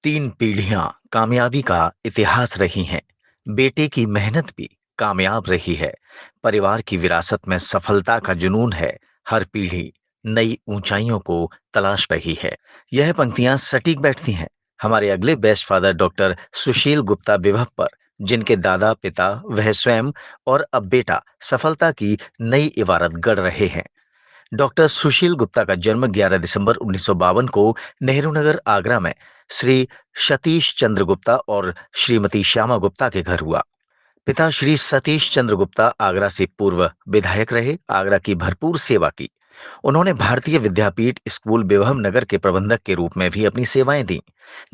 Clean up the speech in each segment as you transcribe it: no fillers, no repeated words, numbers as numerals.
3 पीढ़ियां कामयाबी का इतिहास रही हैं। बेटे की मेहनत भी कामयाब रही है। परिवार की विरासत में सफलता का जुनून है। हर पीढ़ी नई ऊंचाइयों को तलाश रही है। यह पंक्तियां सटीक बैठती हैं हमारे अगले बेस्ट फादर डॉक्टर सुशील गुप्ता विभव पर, जिनके दादा पिता वह स्वयं और अब बेटा सफलता की नई इबारत गढ़ रहे हैं। डॉक्टर सुशील गुप्ता का जन्म 11 दिसंबर 1952 को नेहरू नगर आगरा में श्री सतीश चंद्र गुप्ता और श्रीमती श्यामा गुप्ता के घर हुआ। पिता श्री सतीश चंद्र गुप्ता आगरा से पूर्व विधायक रहे। आगरा की भरपूर सेवा की। उन्होंने भारतीय विद्यापीठ स्कूल विभव नगर के प्रबंधक के रूप में भी अपनी सेवाएं दी,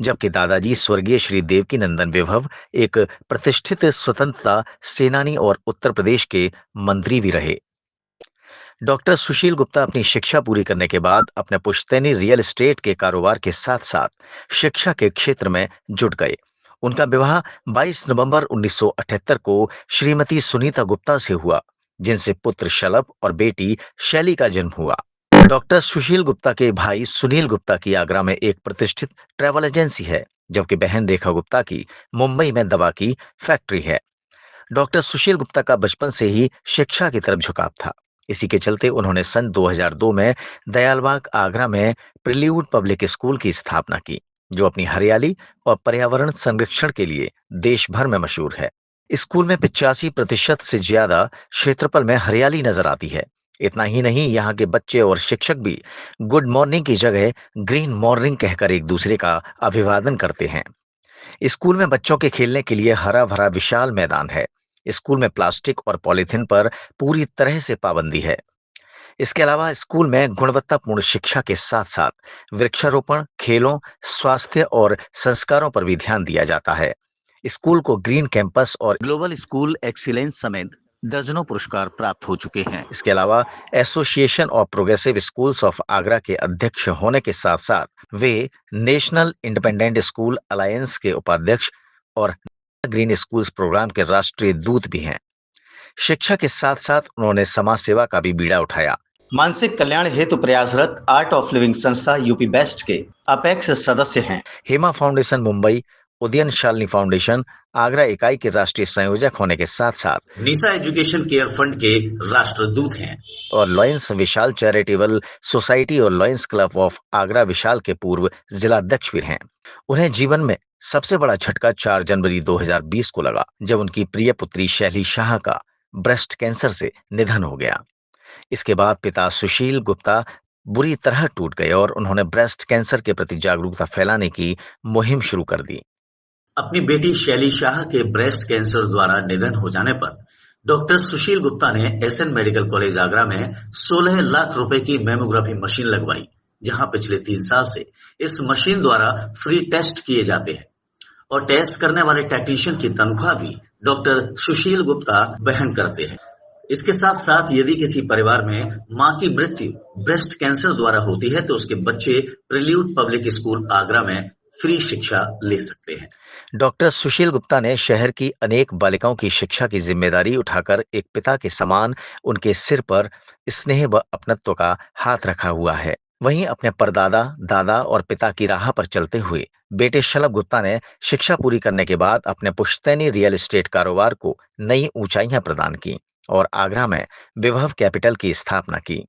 जबकि दादाजी स्वर्गीय श्री देवकी नंदन विभव एक प्रतिष्ठित स्वतंत्रता सेनानी और उत्तर प्रदेश के मंत्री भी रहे। डॉक्टर सुशील गुप्ता अपनी शिक्षा पूरी करने के बाद अपने पुश्तैनी रियल एस्टेट के कारोबार के साथ साथ शिक्षा के क्षेत्र में जुट गए। उनका विवाह 22 नवंबर 1978 को श्रीमती सुनीता गुप्ता से हुआ, जिनसे पुत्र शलभ और बेटी शैली का जन्म हुआ। डॉक्टर सुशील गुप्ता के भाई सुनील गुप्ता की आगरा में एक प्रतिष्ठित ट्रैवल एजेंसी है, जबकि बहन रेखा गुप्ता की मुंबई में दवा की फैक्ट्री है। डॉक्टर सुशील गुप्ता का बचपन से ही शिक्षा की तरफ झुकाव था। इसी के चलते उन्होंने सन 2002 में दयालबाग आगरा में प्रिल्यूड पब्लिक स्कूल की स्थापना की, जो अपनी हरियाली और पर्यावरण संरक्षण के लिए देश भर में मशहूर है। स्कूल में 85% से ज्यादा क्षेत्रफल में हरियाली नजर आती है। इतना ही नहीं, यहाँ के बच्चे और शिक्षक भी गुड मॉर्निंग की जगह ग्रीन मॉर्निंग कहकर एक दूसरे का अभिवादन करते हैं। स्कूल में बच्चों के खेलने के लिए हरा भरा विशाल मैदान है। स्कूल में प्लास्टिक और पॉलीथीन पर पूरी तरह से पाबंदी है। इसके अलावा स्कूल में गुणवत्तापूर्ण शिक्षा के साथ साथ वृक्षारोपण, खेलों, स्वास्थ्य और संस्कारों पर भी ध्यान दिया जाता है। स्कूल को ग्रीन कैंपस और ग्लोबल स्कूल एक्सीलेंस समेत दर्जनों पुरस्कार प्राप्त हो चुके हैं। इसके अलावा association of progressive schools of Agra के अध्यक्ष होने के साथ साथ वे नेशनल इंडिपेंडेंट स्कूल अलायंस के उपाध्यक्ष और ग्रीन स्कूल्स प्रोग्राम के राष्ट्रीय दूत भी हैं। शिक्षा के साथ साथ उन्होंने समाज सेवा का भी बीड़ा उठाया। मानसिक कल्याण हेतु प्रयासरत आर्ट ऑफ लिविंग संस्था यूपी बेस्ट के अपेक्स सदस्य हैं। हेमा फाउंडेशन मुंबई, उदयन शालिनी फाउंडेशन आगरा इकाई के राष्ट्रीय संयोजक होने के साथ साथ निशा एजुकेशन केयर फंड के राष्ट्रदूत हैं और लॉयंस विशाल चैरिटेबल सोसाइटी और लॉयंस क्लब ऑफ आगरा विशाल के पूर्व जिलाध्यक्ष भी हैं। उन्हें जीवन में सबसे बड़ा झटका 4 जनवरी 2020 को लगा, जब उनकी प्रिय पुत्री शैली शाह का ब्रेस्ट कैंसर से निधन हो गया। इसके बाद पिता सुशील गुप्ता बुरी तरह टूट गए और उन्होंने ब्रेस्ट कैंसर के प्रति जागरूकता फैलाने की मुहिम शुरू कर दी। अपनी बेटी शैली शाह के ब्रेस्ट कैंसर द्वारा निधन हो जाने पर डॉक्टर सुशील गुप्ता ने एसएन मेडिकल कॉलेज आगरा में 16 लाख रुपए की मेमोग्राफी मशीन लगवाई, जहां पिछले 3 साल से इस मशीन द्वारा फ्री टेस्ट किए जाते हैं और टेस्ट करने वाले टेक्नीशियन की तनख्वाह भी डॉक्टर सुशील गुप्ता वहन करते हैं। इसके साथ साथ यदि किसी परिवार में मां की मृत्यु ब्रेस्ट कैंसर द्वारा होती है तो उसके बच्चे प्रिल्यूड पब्लिक स्कूल आगरा में फ्री शिक्षा ले सकते हैं। डॉक्टर सुशील गुप्ता ने शहर की अनेक बालिकाओं की शिक्षा की जिम्मेदारी उठाकर एक पिता के समान उनके सिर पर स्नेह व अपनत्व का हाथ रखा हुआ है। वहीं अपने परदादा, दादा और पिता की राह पर चलते हुए बेटे शलभ गुप्ता ने शिक्षा पूरी करने के बाद अपने पुश्तैनी रियल एस्टेट कारोबार को नई ऊंचाइयां प्रदान की और आगरा में विभव कैपिटल की स्थापना की।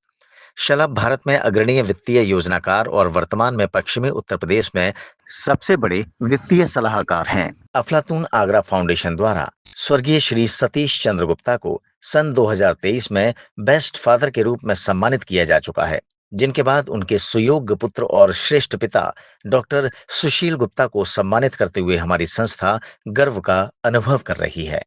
शलभ भारत में अग्रणीय वित्तीय योजनाकार और वर्तमान में पश्चिमी उत्तर प्रदेश में सबसे बड़े वित्तीय सलाहकार हैं। अफलातून आगरा फाउंडेशन द्वारा स्वर्गीय श्री सतीश चंद्र गुप्ता को सन 2023 में बेस्ट फादर के रूप में सम्मानित किया जा चुका है, जिनके बाद उनके सुयोग्य पुत्र और श्रेष्ठ पिता डॉक्टर सुशील गुप्ता को सम्मानित करते हुए हमारी संस्था गर्व का अनुभव कर रही है।